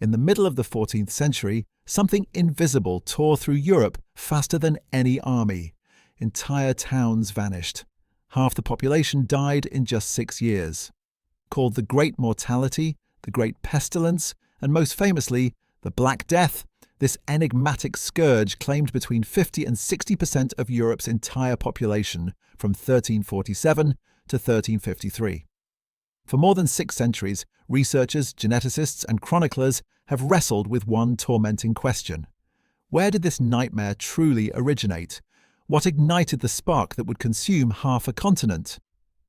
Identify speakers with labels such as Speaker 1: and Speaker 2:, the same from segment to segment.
Speaker 1: In the middle of the 14th century, something invisible tore through Europe faster than any army. Entire towns vanished. Half the population died in just 6 years. Called the Great Mortality, the Great Pestilence, and most famously, the Black Death, this enigmatic scourge claimed between 50 and 60% of Europe's entire population from 1347 to 1353. For more than 6 centuries, researchers, geneticists, and chroniclers have wrestled with one tormenting question. Where did this nightmare truly originate? What ignited the spark that would consume half a continent?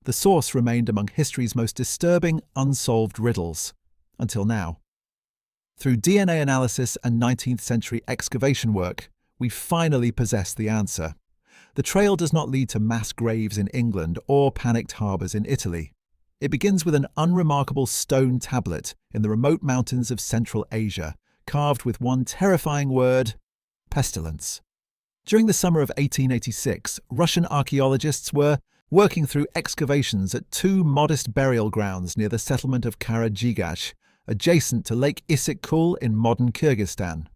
Speaker 1: The source remained among history's most disturbing, unsolved riddles. Until now. Through DNA analysis and 19th century excavation work, we finally possess the answer. The trail does not lead to mass graves in England or panicked harbours in Italy. It begins with an unremarkable stone tablet in the remote mountains of Central Asia, carved with one terrifying word: pestilence. During the summer of 1886, Russian archaeologists were working through excavations at 2 modest burial grounds near the settlement of Kyrgyzstan, adjacent to Lake Issyk Kul in modern Kyrgyzstan.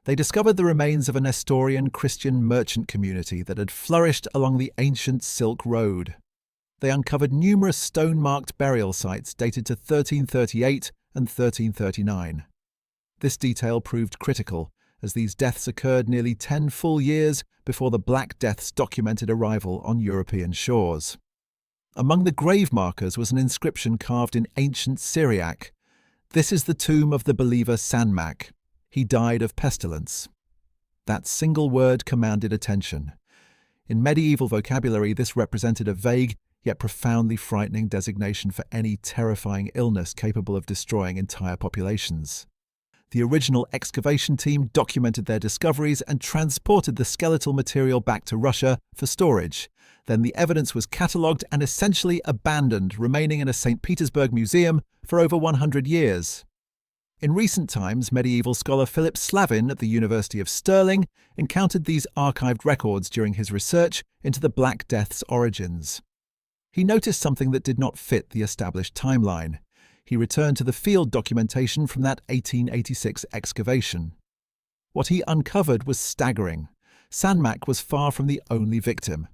Speaker 1: They discovered the remains of a Nestorian Christian merchant community that had flourished along the ancient Silk Road. They uncovered numerous stone-marked burial sites dated to 1338 and 1339. This detail proved critical, as these deaths occurred nearly 10 full years before the Black Death's documented arrival on European shores. Among the grave markers was an inscription carved in ancient Syriac. This is the tomb of the believer Sanmak. He died of pestilence. That single word commanded attention. In medieval vocabulary, this represented a vague yet profoundly frightening designation for any terrifying illness capable of destroying entire populations. The original excavation team documented their discoveries and transported the skeletal material back to Russia for storage. Then the evidence was catalogued and essentially abandoned, remaining in a St. Petersburg museum for over 100 years. In recent times, medieval scholar Philip Slavin at the University of Stirling encountered these archived records during his research into the Black Death's origins. He noticed something that did not fit the established timeline. He returned to the field documentation from that 1886 excavation. What he uncovered was staggering. Sanmak was far from the only victim.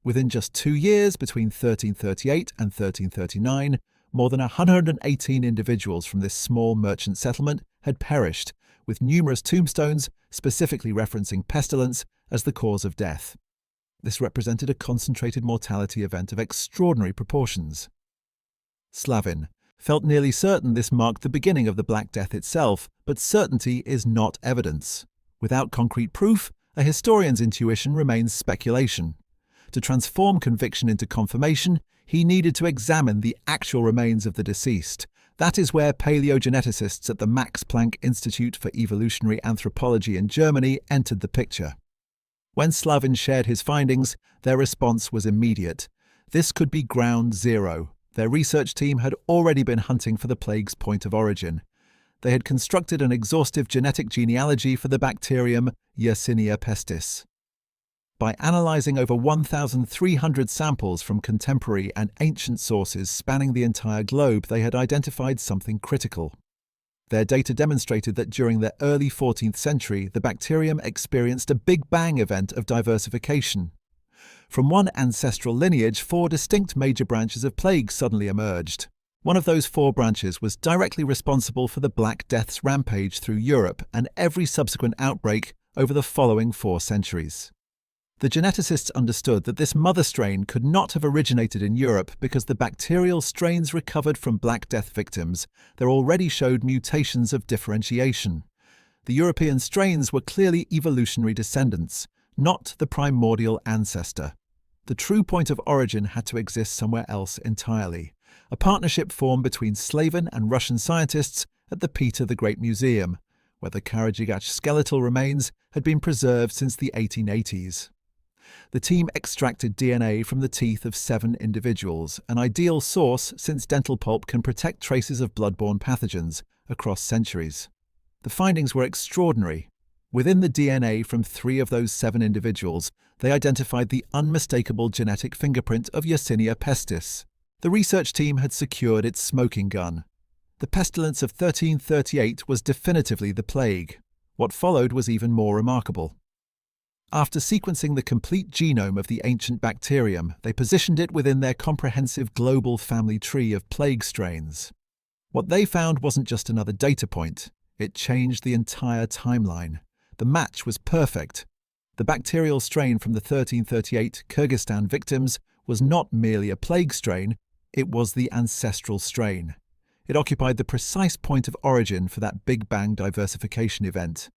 Speaker 1: Within just 2 years, between 1338 and 1339, more than 118 individuals from this small merchant settlement had perished, with numerous tombstones specifically referencing pestilence as the cause of death. This represented a concentrated mortality event of extraordinary proportions. Slavin felt nearly certain this marked the beginning of the Black Death itself, but certainty is not evidence. Without concrete proof, a historian's intuition remains speculation. To transform conviction into confirmation, he needed to examine the actual remains of the deceased. That is where paleogeneticists at the Max Planck Institute for Evolutionary Anthropology in Germany entered the picture. When Slavin shared his findings, their response was immediate. This could be ground zero. Their research team had already been hunting for the plague's point of origin. They had constructed an exhaustive genetic genealogy for the bacterium Yersinia pestis. By analyzing over 1,300 samples from contemporary and ancient sources spanning the entire globe, they had identified something critical. Their data demonstrated that during the early 14th century, the bacterium experienced a Big Bang event of diversification. From one ancestral lineage, 4 distinct major branches of plague suddenly emerged. One of those 4 branches was directly responsible for the Black Death's rampage through Europe and every subsequent outbreak over the following 4 centuries. The geneticists understood that this mother strain could not have originated in Europe because the bacterial strains recovered from Black Death victims there already showed mutations of differentiation. The European strains were clearly evolutionary descendants, not the primordial ancestor. The true point of origin had to exist somewhere else entirely. A partnership formed between Slavin and Russian scientists at the Peter the Great Museum, where the Kyrgyzstan skeletal remains had been preserved since the 1880s. The team extracted DNA from the teeth of 7 individuals, an ideal source since dental pulp can protect traces of blood-borne pathogens across centuries. The findings were extraordinary. Within the DNA from 3 of those 7 individuals, they identified the unmistakable genetic fingerprint of Yersinia pestis. The research team had secured its smoking gun. The pestilence of 1338 was definitively the plague. What followed was even more remarkable. After sequencing the complete genome of the ancient bacterium, they positioned it within their comprehensive global family tree of plague strains. What they found wasn't just another data point. It changed the entire timeline. The match was perfect. The bacterial strain from the 1338 Kyrgyzstan victims was not merely a plague strain, it was the ancestral strain. It occupied the precise point of origin for that Big Bang diversification event.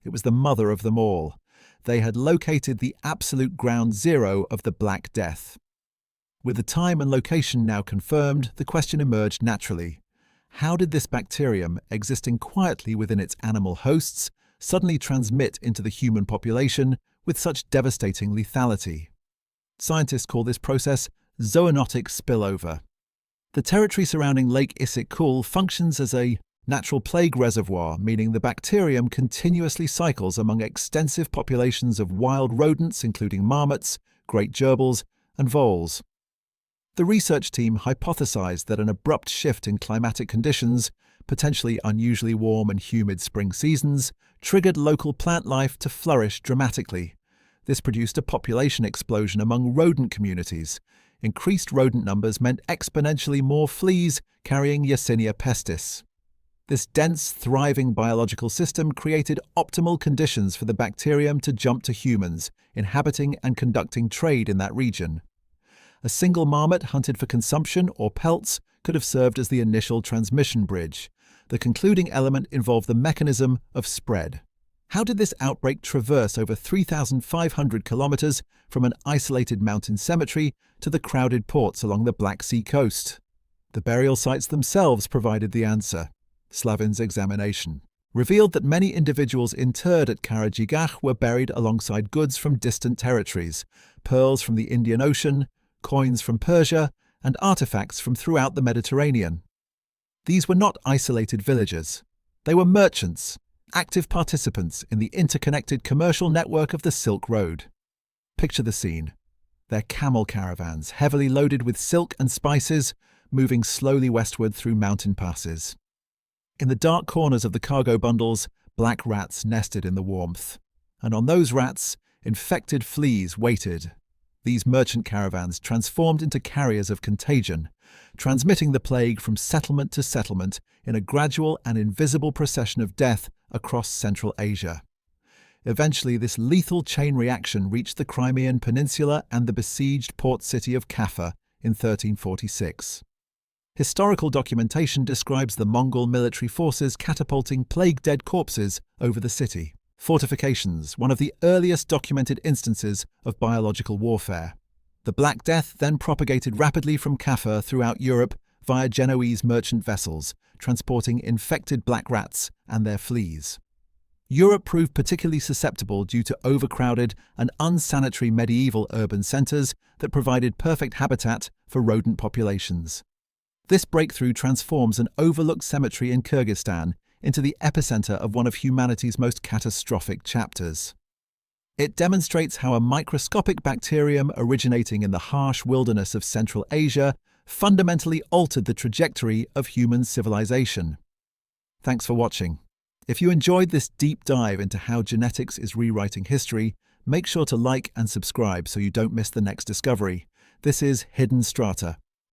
Speaker 1: It was the mother of them all. They had located the absolute ground zero of the Black Death. With the time and location now confirmed, the question emerged naturally. How did this bacterium, existing quietly within its animal hosts, suddenly transmit into the human population with such devastating lethality? Scientists call this process zoonotic spillover. The territory surrounding Lake Issyk Kul functions as a natural plague reservoir, meaning the bacterium continuously cycles among extensive populations of wild rodents including marmots, great gerbils, and voles. The research team hypothesized that an abrupt shift in climatic conditions, potentially unusually warm and humid spring seasons, triggered local plant life to flourish dramatically. This produced a population explosion among rodent communities. Increased rodent numbers meant exponentially more fleas carrying Yersinia pestis. This dense, thriving biological system created optimal conditions for the bacterium to jump to humans, inhabiting and conducting trade in that region. A single marmot hunted for consumption or pelts could have served as the initial transmission bridge. The concluding element involved the mechanism of spread. How did this outbreak traverse over 3,500 kilometers from an isolated mountain cemetery to the crowded ports along the Black Sea coast? The burial sites themselves provided the answer. Slavin's examination revealed that many individuals interred at Kyrgyzstan were buried alongside goods from distant territories, pearls from the Indian Ocean, coins from Persia, and artifacts from throughout the Mediterranean. These were not isolated villagers. They were merchants, active participants in the interconnected commercial network of the Silk Road. Picture the scene. Their camel caravans, heavily loaded with silk and spices, moving slowly westward through mountain passes. In the dark corners of the cargo bundles, black rats nested in the warmth. And on those rats, infected fleas waited. These merchant caravans transformed into carriers of contagion, transmitting the plague from settlement to settlement in a gradual and invisible procession of death across Central Asia. Eventually, this lethal chain reaction reached the Crimean Peninsula and the besieged port city of Kaffa in 1346. Historical documentation describes the Mongol military forces catapulting plague-dead corpses over the city. Fortifications, one of the earliest documented instances of biological warfare. The Black Death then propagated rapidly from Kaffa throughout Europe via Genoese merchant vessels, transporting infected black rats and their fleas. Europe proved particularly susceptible due to overcrowded and unsanitary medieval urban centres that provided perfect habitat for rodent populations. This breakthrough transforms an overlooked cemetery in Kyrgyzstan into the epicenter of one of humanity's most catastrophic chapters. It demonstrates how a microscopic bacterium originating in the harsh wilderness of Central Asia fundamentally altered the trajectory of human civilization. Thanks for watching. If you enjoyed this deep dive into how genetics is rewriting history, make sure to like and subscribe so you don't miss the next discovery. This is Hidden Strata.